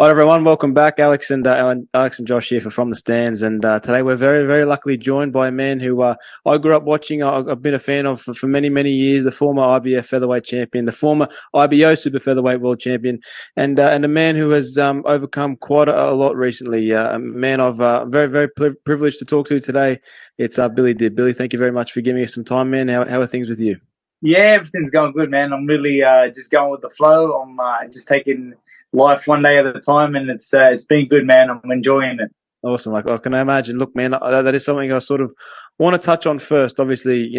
Hi everyone, welcome back. Alex and Josh here from the stands, and today we're very very luckily joined by a man who I grew up watching. I've been a fan of for many many years. The former IBF featherweight champion, the former IBO super featherweight world champion, and a man who has overcome quite a lot recently. A man I've very very privileged to talk to today. It's Billy Dibb. Billy, thank you very much for giving us some time, man. How are things with you? Yeah, everything's going good, man. I'm really just going with the flow. I'm just taking life one day at a time, and it's been good, man. I'm enjoying it. Awesome. Like I can imagine. Look, man, that is something I sort of want to touch on first. Obviously,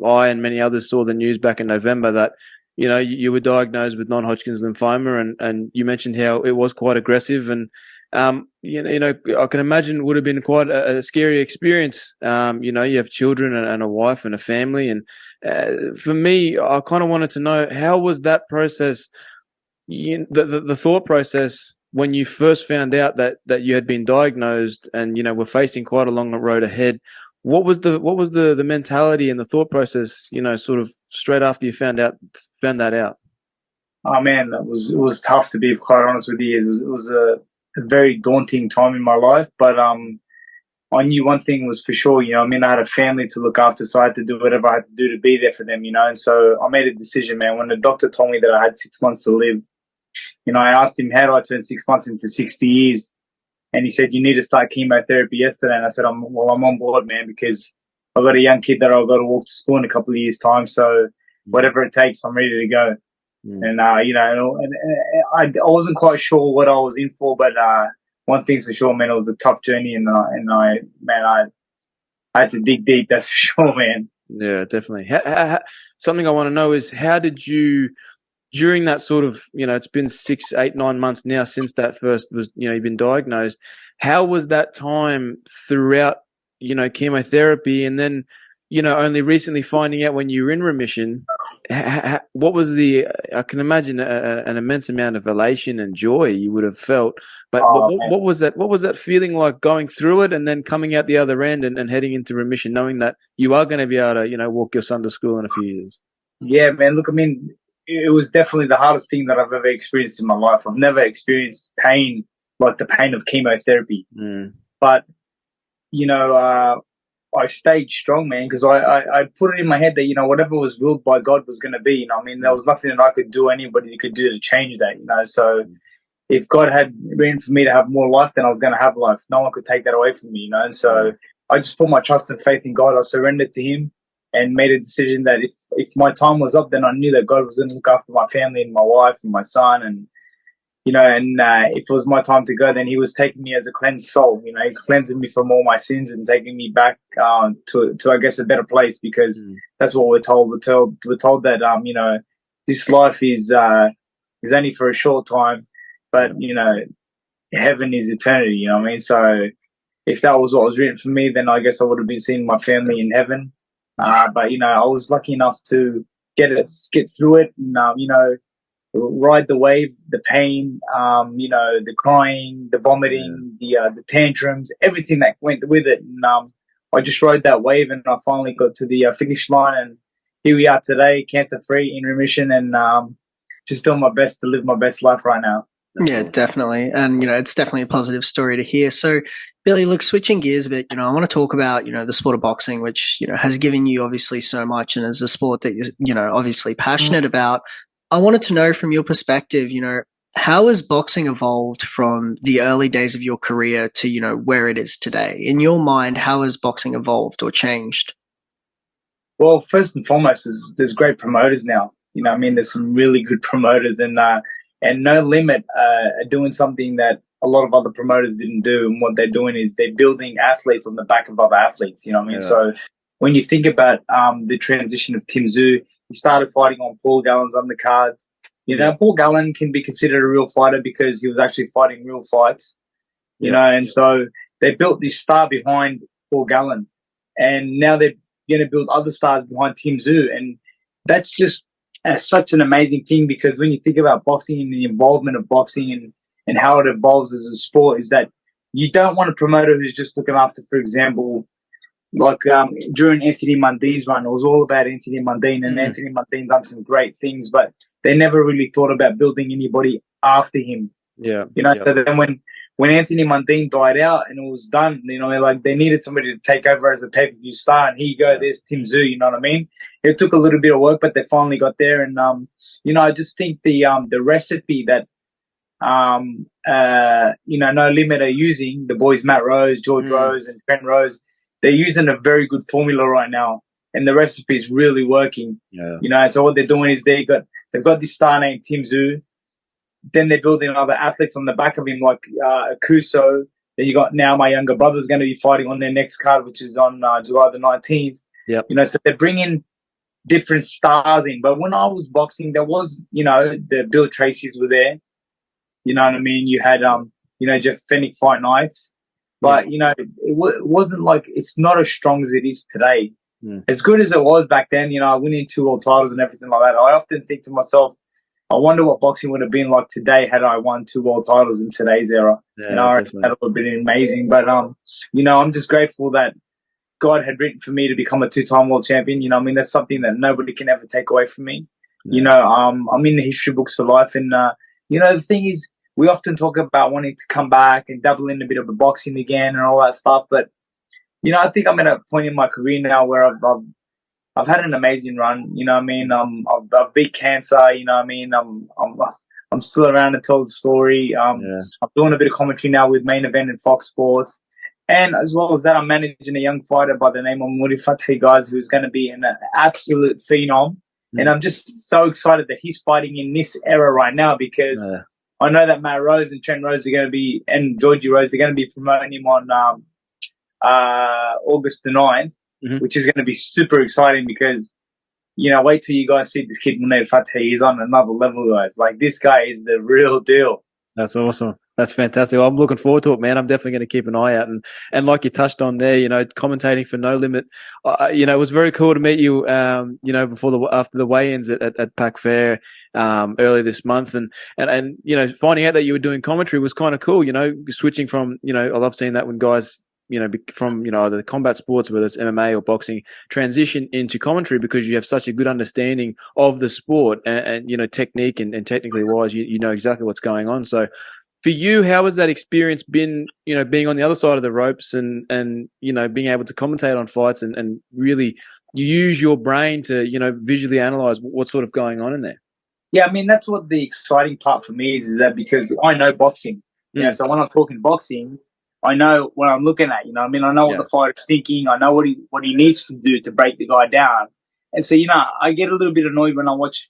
I and many others saw the news back in November that, you were diagnosed with non-Hodgkin's lymphoma, and you mentioned how it was quite aggressive, and I can imagine it would have been quite a scary experience. You have children and a wife and a family, and for me, I kind of wanted to know, how was that process? The thought process when you first found out that you had been diagnosed and were facing quite a long road ahead. What was the mentality and the thought process, sort of straight after you found that out? Oh man, it was tough, to be quite honest with you. It was a very daunting time in my life, but I knew one thing was for sure. I had a family to look after, so I had to do whatever I had to do to be there for them. And so I made a decision, man. When the doctor told me that I had 6 months to live, I asked him, how do I turn 6 months into 60 years? And he said, you need to start chemotherapy yesterday. And I said, I'm on board, man, because I've got a young kid that I've got to walk to school in a couple of years' time. So whatever it takes, I'm ready to go. And, I wasn't quite sure what I was in for, but one thing's for sure, man, it was a tough journey. And I had to dig deep, that's for sure, man. Yeah, definitely. Something I want to know is, how did you, during that sort of, it's been 6, 8, 9 months now since that first was, you've been diagnosed. How was that time throughout, chemotherapy, and then, only recently finding out when you were in remission? What was I can imagine an immense amount of elation and joy you would have felt. But what was that? What was that feeling like, going through it and then coming out the other end and heading into remission, knowing that you are going to be able to, walk your son to school in a few years? Yeah, man. Look, it was definitely the hardest thing that I've ever experienced in my life. I've never experienced pain like the pain of chemotherapy. But, I stayed strong, man, because I put it in my head that, whatever was willed by God was going to be. There was nothing that I could do, anybody could do to change that, So if God had written for me to have more life, then I was going to have life. No one could take that away from me, And so I just put my trust and faith in God. I surrendered to Him and made a decision that if my time was up, then I knew that God was going to look after my family and my wife and my son. And, if it was my time to go, then He was taking me as a cleansed soul. He's cleansing me from all my sins and taking me back to I guess, a better place, because that's what we're told. We're told that, this life is only for a short time, but, heaven is eternity, So if that was what was written for me, then I guess I would have been seeing my family in heaven. But I was lucky enough to get through it, and ride the wave, the pain, the crying, the vomiting, the tantrums, everything that went with it. And I just rode that wave, and I finally got to the finish line, and here we are today, cancer free, in remission, and just doing my best to live my best life right now. Yeah, definitely. And, it's definitely a positive story to hear. So, Billy, look, switching gears a bit, I want to talk about, the sport of boxing, which, has given you obviously so much, and is a sport that you're, obviously passionate about. I wanted to know from your perspective, how has boxing evolved from the early days of your career to, where it is today? In your mind, how has boxing evolved or changed? Well, first and foremost, there's great promoters now. There's some really good promoters, and No Limit are doing something that a lot of other promoters didn't do. And what they're doing is they're building athletes on the back of other athletes. Yeah. So when you think about the transition of Tim Tszyu, he started fighting on Paul Gallen's undercards. Paul Gallen can be considered a real fighter because he was actually fighting real fights. And so they built this star behind Paul Gallen, and now they're going to build other stars behind Tim Tszyu, and that's just such an amazing thing, because when you think about boxing and the involvement of boxing and how it evolves as a sport, is that you don't want a promoter who's just looking after, for example, like during Anthony Mundine's run, it was all about Anthony Mundine, and Anthony Mundine done some great things, but they never really thought about building anybody after him. Yeah. You know, so then when Anthony Mundine died out and it was done, you know, like they needed somebody to take over as a pay-per-view star, and here you go, there's Tim Tszyu, you know what I mean? It took a little bit of work, but they finally got there. And you know, I just think the recipe that you know, No Limit are using, the boys Matt Rose, George Rose, and Trent Rose, they're using a very good formula right now, and the recipe is really working. Yeah. You know, so what they're doing is they've got this star named Tim Tszyu. Then they're building other athletes on the back of him, like Akuso. Then you got now my younger brother's going to be fighting on their next card, which is on July the 19th. Yep. You know, so they're bringing different stars in. But when I was boxing, there was, you know, the Bill Tracy's were there. You know what I mean? You had, you know, Jeff Fennick Fight Nights. But, you know, it wasn't like, it's not as strong as it is today. As good as it was back then, you know, winning 2 world titles and everything like that. I often think to myself, I wonder what boxing would have been like today had I won 2 world titles in today's era. Yeah, you know, that would have been amazing. But, you know, I'm just grateful that God had written for me to become a 2-time world champion. You know, I mean, that's something that nobody can ever take away from me. You know, I'm in the history books for life. And, you know, the thing is, we often talk about wanting to come back and double in a bit of the boxing again and all that stuff. But, you know, I think I'm at a point in my career now where I've had an amazing run, you know what I mean? I've beat cancer, you know what I mean? I'm still around to tell the story. I'm doing a bit of commentary now with Main Event and Fox Sports. And as well as that, I'm managing a young fighter by the name of Muri Fateh, guys, who's going to be an absolute phenom. And I'm just so excited that he's fighting in this era right now, because I know that Matt Rose and Trent Rose are going to be, and Georgie Rose, they're going to be promoting him on August the 9th. Which is going to be super exciting, because, you know, wait till you guys see this kid, Munir Fateh. He's on another level, guys. Like, this guy is the real deal. That's awesome. That's fantastic. Well, I'm looking forward to it, man. I'm definitely going to keep an eye out. And like you touched on there, you know, commentating for No Limit, you know, it was very cool to meet you, you know, after the weigh-ins at Pac Fair early this month. And, you know, finding out that you were doing commentary was kind of cool, you know, switching from, you know, I love seeing that when guys, you know, from, you know, either the combat sports, whether it's MMA or boxing, transition into commentary, because you have such a good understanding of the sport and you know, technique and technically wise, you know exactly what's going on. So for you, how has that experience been, you know, being on the other side of the ropes and you know, being able to commentate on fights and really use your brain to, you know, visually analyze what's sort of going on in there? Yeah, I mean, that's what the exciting part for me is that because I know boxing. You know, so when I'm talking boxing, I know what I'm looking at, you know what I mean? I know what the fighter's thinking. I know what he needs to do to break the guy down. And so, you know, I get a little bit annoyed when I watch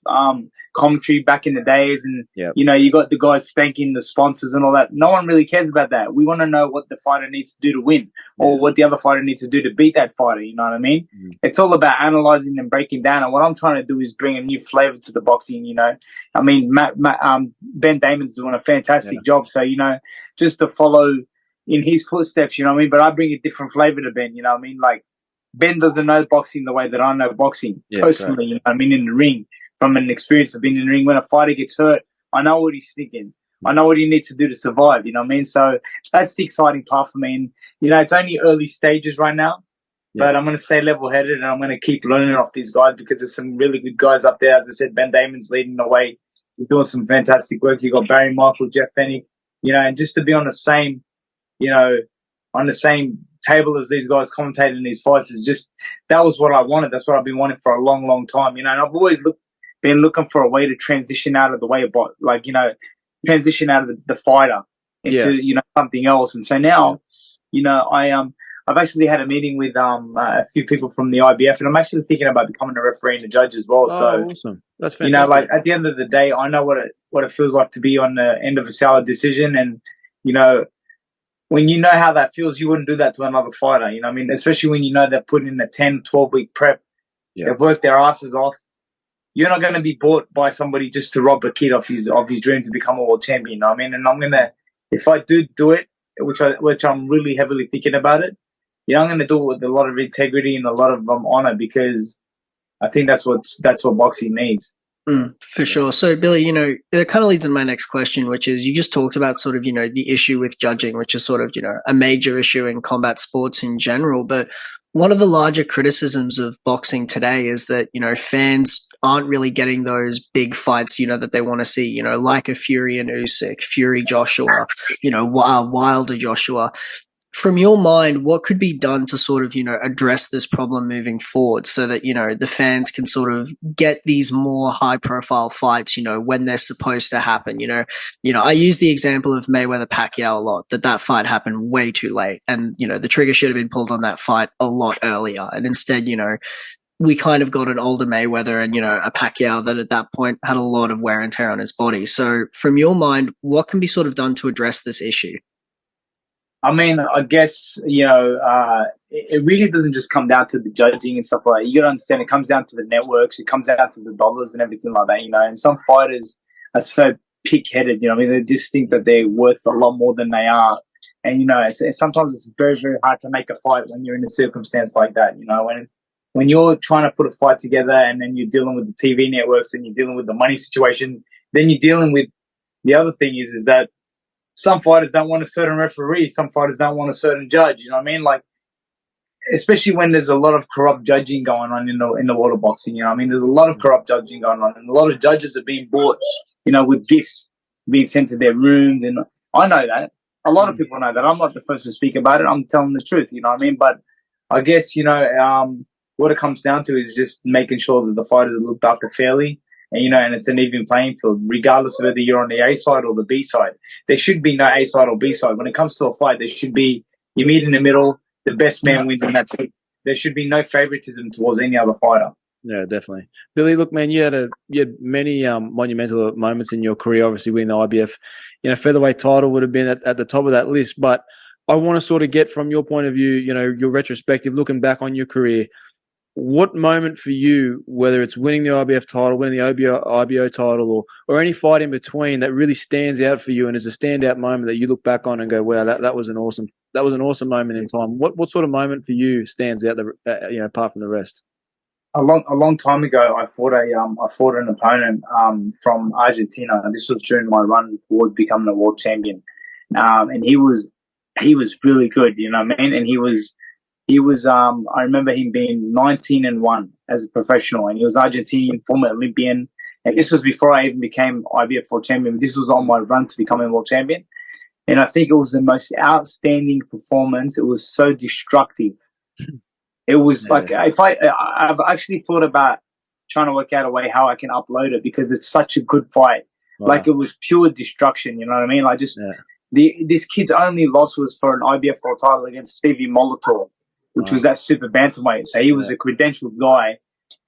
commentary back in the days and, you know, you got the guys spanking the sponsors and all that. No one really cares about that. We want to know what the fighter needs to do to win or what the other fighter needs to do to beat that fighter, you know what I mean? It's all about analyzing and breaking down. And what I'm trying to do is bring a new flavor to the boxing, you know. I mean, Ben Damon's doing a fantastic job. So, you know, just to follow in his footsteps, you know what I mean? But I bring a different flavor to Ben, you know what I mean? Like, Ben doesn't know boxing the way that I know boxing personally, you know what I mean, in the ring, from an experience of being in the ring. When a fighter gets hurt, I know what he's thinking. I know what he needs to do to survive, you know what I mean? So that's the exciting part for me. And, you know, it's only early stages right now, but I'm going to stay level-headed and I'm going to keep learning off these guys because there's some really good guys up there. As I said, Ben Damon's leading the way. He's doing some fantastic work. You got Barry Michael, Jeff Fennick, you know, and just to be on the same, you know, on the same table as these guys commentating these fights is just, that was what I wanted. That's what I've been wanting for a long, long time, you know, and I've always been looking for a way to transition out of the way of, like, you know, transition out of the fighter into, you know, something else. And so now, you know, I've actually had a meeting with a few people from the IBF, and I'm actually thinking about becoming a referee and a judge as well. So, awesome. That's fantastic. You know, like at the end of the day, I know what it feels like to be on the end of a salad decision, and you know, when you know how that feels, you wouldn't do that to another fighter. You know what I mean? Especially when you know they're putting in a 10, 12-week prep. They've worked their asses off. You're not going to be bought by somebody just to rob a kid of his dream to become a world champion. You know what I mean? And I'm going to, if I do it, which I'm really heavily thinking about it, you know, I'm going to do it with a lot of integrity and a lot of honor, because I think that's what boxing needs. For sure. So, Billy, you know, it kind of leads into my next question, which is you just talked about sort of, you know, the issue with judging, which is sort of, you know, a major issue in combat sports in general. But one of the larger criticisms of boxing today is that, you know, fans aren't really getting those big fights, that they want to see, like a Fury and Usyk, Fury Joshua, Wilder Joshua. From your mind, what could be done to sort of, address this problem moving forward so that, the fans can sort of get these more high profile fights, when they're supposed to happen, I use the example of Mayweather Pacquiao a lot, that fight happened way too late. And, the trigger should have been pulled on that fight a lot earlier. And instead, we kind of got an older Mayweather and, a Pacquiao that at that point had a lot of wear and tear on his body. So from your mind, what can be sort of done to address this issue? I mean, I guess, it really doesn't just come down to the judging and stuff like that. You got to understand it comes down to the networks. It comes down to the dollars and everything like that, and some fighters are so pig-headed, they just think that they're worth a lot more than they are. And, sometimes it's very, very hard to make a fight when you're in a circumstance like that, when you're trying to put a fight together and then you're dealing with the TV networks and you're dealing with the money situation, then you're dealing with the other thing is that some fighters don't want a certain referee. Some fighters don't want a certain judge. You know what I mean? Like, especially when there's a lot of corrupt judging going on in the world of boxing. There's a lot of corrupt judging going on, and a lot of judges are being bought, with gifts being sent to their rooms. And I know that. A lot of people know that. I'm not the first to speak about it. I'm telling the truth. You know what I mean? But I guess what it comes down to is just making sure that the fighters are looked after fairly. And it's an even playing field, regardless of whether you're on the A side or the B side. There should be no A side or B side. When it comes to a fight, there should be, you meet in the middle, the best man wins, and that's it. There should be no favoritism towards any other fighter. Yeah, definitely. Billy, look, man, you had many monumental moments in your career. Obviously, winning the IBF, featherweight title would have been at the top of that list. But I want to sort of get from your point of view, your retrospective, looking back on your career. What moment for you, whether it's winning the IBF title, winning the IBO title, or any fight in between, that really stands out for you and is a standout moment that you look back on and go, "Wow, that was an awesome moment in time." What sort of moment for you stands out, apart from the rest? A long time ago, I fought an opponent from Argentina. This was during my run towards becoming a world champion, and he was really good. You know what I mean? And he was. I remember him being 19-1 as a professional, and he was Argentinian, former Olympian. And this was before I even became IBF world champion. This was on my run to becoming world champion. And I think it was the most outstanding performance. It was so destructive. It was like, I've actually thought about trying to work out a way how I can upload it, because it's such a good fight. Wow. Like, it was pure destruction. You know what I mean? Like, this kid's only loss was for an IBF world title against Stevie Molotov, which was that super bantamweight. So he was a credentialed guy,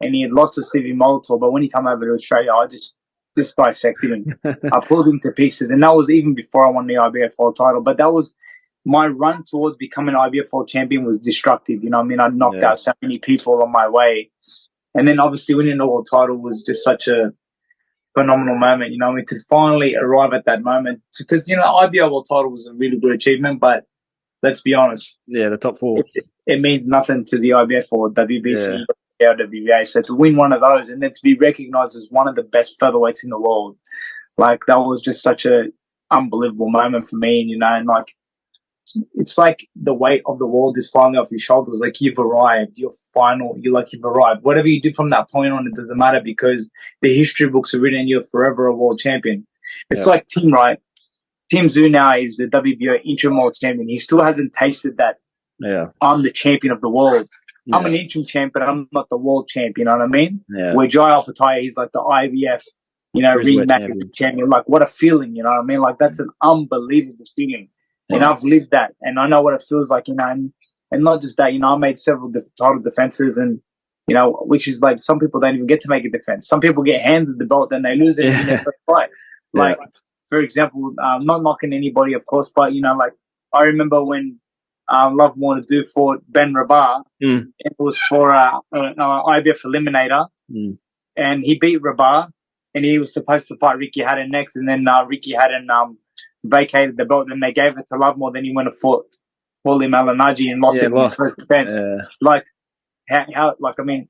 and he had lost to Stevie Molotov. But when he came over to Australia, I just dissected him. I pulled him to pieces. And that was even before I won the IBF world title. But that was my run towards becoming IBF world champion was destructive. You know what I mean? I knocked out so many people on my way. And then obviously winning the world title was just such a phenomenal moment, you know what I mean? To finally arrive at that moment. Because, IBO world title was a really good achievement, but let's be honest. Yeah, the top four. It means nothing to the IBF or WBC or WBA. So to win one of those and then to be recognized as one of the best featherweights in the world, like, that was just such a unbelievable moment for me. And, like, it's like the weight of the world is falling off your shoulders. Like, you've arrived. You've arrived. Whatever you do from that point on, it doesn't matter, because the history books are written and you're forever a world champion. It's like Tim, right? Tim Tszyu now is the WBO interim world champion. He still hasn't tasted that. Yeah, I'm the champion of the world. Yeah. I'm an interim champion. I'm not the world champion. You know what I mean? Yeah. Where Jai Alphataya, he's like the IBF, ring back as the champion. Like, what a feeling, you know what I mean? Like, that's an unbelievable feeling. And I've lived that, and I know what it feels like, and not just that, I made several title defenses, and, which is like, some people don't even get to make a defense. Some people get handed the belt, then they lose it in their first fight. Like, for example, not knocking anybody, of course, but, like, I remember when Love More to Do fought Ben Rabat, it was for IBF Eliminator, and he beat Rabat, and he was supposed to fight Ricky Hatton next, and then Ricky Hatton vacated the belt, and they gave it to Lovemore. Then he went to fought Paulie Malignaggi and lost it in his first defense. Like, how? Like, I mean,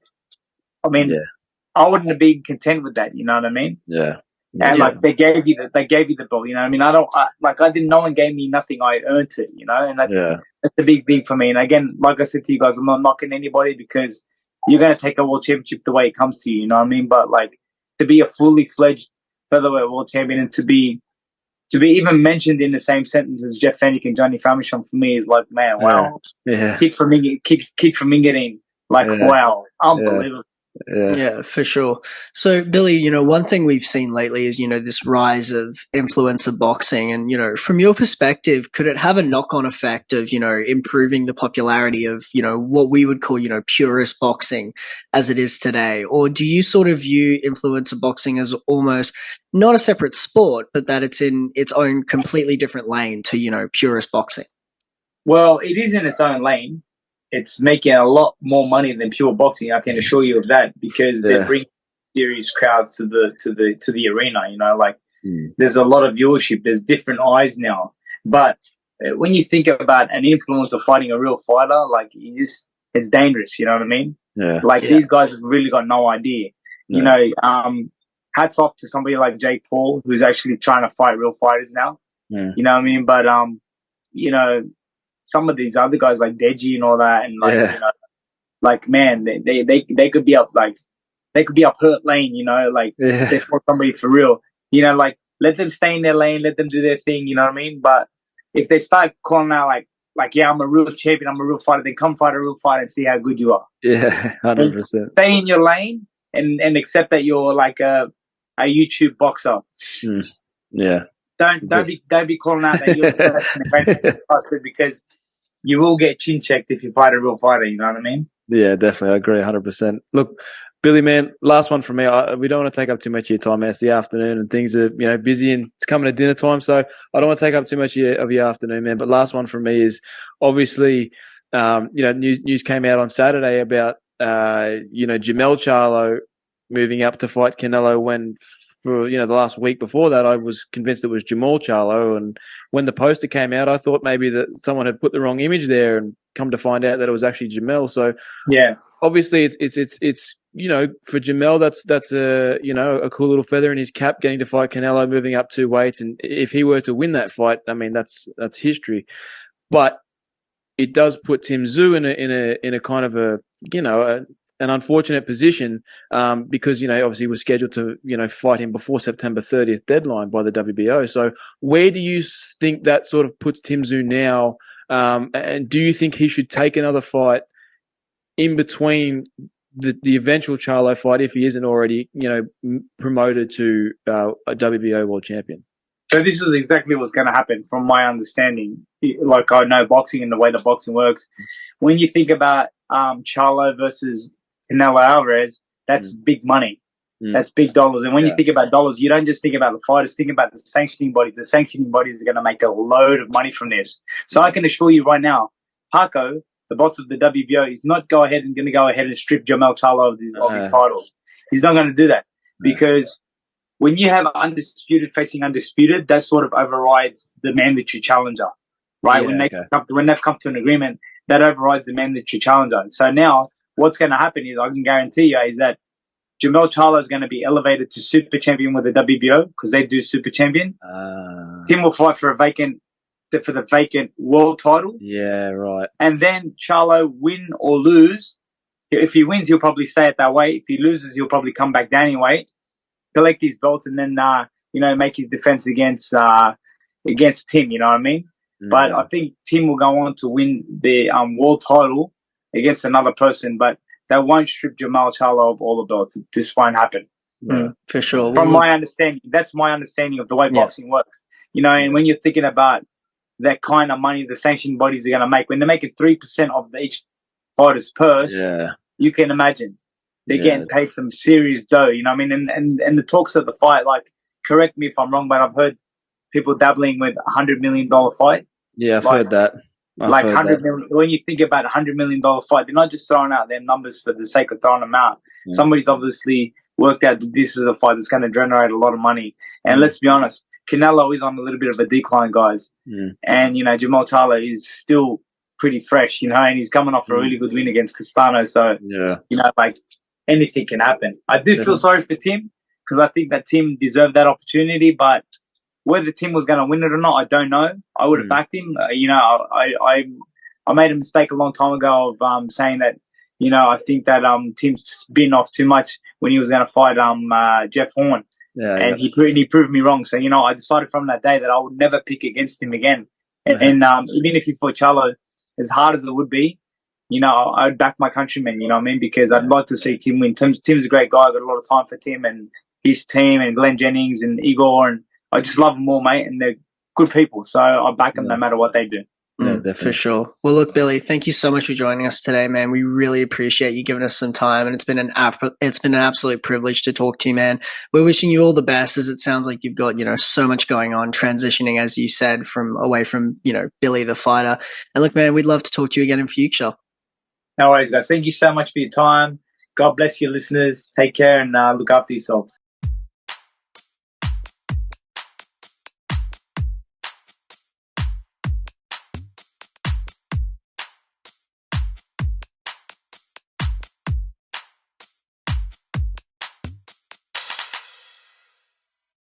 I wouldn't have been content with that. You know what I mean? Yeah. And like, they gave you the belt. You know what I mean? I didn't. No one gave me nothing. I earned it. And that's a big thing for me. And again, like I said to you guys, I'm not knocking anybody, because you're going to take a world championship the way it comes to you. You know what I mean? But like to be a fully fledged featherweight world champion and to be even mentioned in the same sentence as Jeff Fennick and Johnny Famishon for me is like, man, wow. Yeah. Kid from Engadine. Like, wow. Unbelievable. Yeah, for sure. So, Billy, one thing we've seen lately is, this rise of influencer boxing. And, from your perspective, could it have a knock-on effect of, improving the popularity of, what we would call, purist boxing as it is today? Or do you sort of view influencer boxing as almost not a separate sport, but that it's in its own completely different lane to, purist boxing? Well, it is in its own lane. It's making a lot more money than pure boxing. I can assure you of that because they bring serious crowds to the arena. There's a lot of viewership. There's different eyes now. But when you think about an influencer fighting a real fighter, like it's dangerous. You know what I mean? Yeah. These guys have really got no idea. Yeah. Hats off to somebody like Jake Paul who's actually trying to fight real fighters now. Yeah. You know what I mean? But some of these other guys like Deji and all that, and man, they could be up hurt lane, they fought somebody for real, let them stay in their lane, let them do their thing, you know what I mean? But if they start calling out yeah, I'm a real champion, I'm a real fighter, then come fight a real fighter and see how good you are. Yeah, 100%. Stay in your lane and accept that you're like a YouTube boxer. Yeah. Don't be calling out that you're the best because you will get chin checked if you fight a real fighter. You know what I mean? Yeah, definitely. I agree 100%. Look, Billy, man, last one from me. We don't want to take up too much of your time. It's the afternoon and things are busy and it's coming to dinner time, so I don't want to take up too much of your afternoon, man. But last one from me is obviously, news came out on Saturday about Jamel Charlo moving up to fight Canelo when. For the last week before that, I was convinced it was Jamal Charlo, and when the poster came out, I thought maybe that someone had put the wrong image there, and come to find out that it was actually Jamel. So, yeah, obviously, it's for Jamel, that's a cool little feather in his cap, getting to fight Canelo, moving up 2 weights, and if he were to win that fight, I mean that's history. But it does put Tim Tszyu in a kind of an unfortunate position because, obviously he was scheduled to, fight him before September 30th deadline by the WBO. So where do you think that sort of puts Tim Tszyu now? And do you think he should take another fight in between the eventual Charlo fight if he isn't already, promoted to a WBO world champion? So this is exactly what's going to happen from my understanding. Like I know boxing and the way the boxing works. When you think about Charlo versus Canelo Alvarez, that's big money. That's big dollars. And when you think about dollars, you don't just think about the fighters, think about the sanctioning bodies. The sanctioning bodies are going to make a load of money from this. So I can assure you right now, Paco, the boss of the WBO, is not going to go ahead and strip Jamel Charlo of his titles. He's not going to do that because when you have undisputed facing undisputed, that sort of overrides the mandatory challenger, right? Yeah, when they've come to an agreement, that overrides the mandatory challenger. So now what's going to happen is, I can guarantee you, is that Jamel Charlo is going to be elevated to super champion with the WBO because they do super champion. Tim will fight for the vacant world title. Yeah, right. And then Charlo, win or lose, if he wins, he'll probably stay at that weight. If he loses, he'll probably come back down in weight, collect his belts, and then make his defense against Tim. You know what I mean? Mm-hmm. But I think Tim will go on to win the world title against another person, but that won't strip Jamel Charlo of all the belts. This won't happen. For sure. From my understanding, that's my understanding of the way boxing works. And when you're thinking about that kind of money the sanctioning bodies are going to make, when they're making 3% of each fighter's purse, you can imagine they're getting paid some serious dough. You know what I mean? And the talks of the fight, like, correct me if I'm wrong, but I've heard people dabbling with $100 million fight. Yeah, I've heard that. Like 100 million. When you think about $100 million fight, they're not just throwing out their numbers for the sake of throwing them out. Somebody's obviously worked out that this is a fight that's going to generate a lot of money. And let's be honest, Canelo is on a little bit of a decline, guys. And Jamel Charlo is still pretty fresh, and he's coming off a really good win against Castano. So anything can happen. I do feel sorry for Tim because I think that Tim deserved that opportunity, but whether Tim was going to win it or not, I don't know. I would have backed him. I made a mistake a long time ago of saying that I think that Tim's been off too much when he was going to fight Jeff Horn. And he proved me wrong. So, I decided from that day that I would never pick against him again. And even if he fought Charlo, as hard as it would be, I'd back my countrymen, you know what I mean? Because I'd like to see Tim win. Tim's a great guy. I've got a lot of time for Tim and his team and Glenn Jennings and Igor. And I just love them all, mate. And they're good people. So I back them no matter what they do. Yeah, for sure. Well, look, Billy, thank you so much for joining us today, man. We really appreciate you giving us some time, and it's been an absolute privilege to talk to you, man. We're wishing you all the best, as it sounds like you've got so much going on, transitioning, as you said, away from Billy the fighter. And look, man, we'd love to talk to you again in future. No worries, guys. Thank you so much for your time. God bless your listeners. Take care and look after yourselves.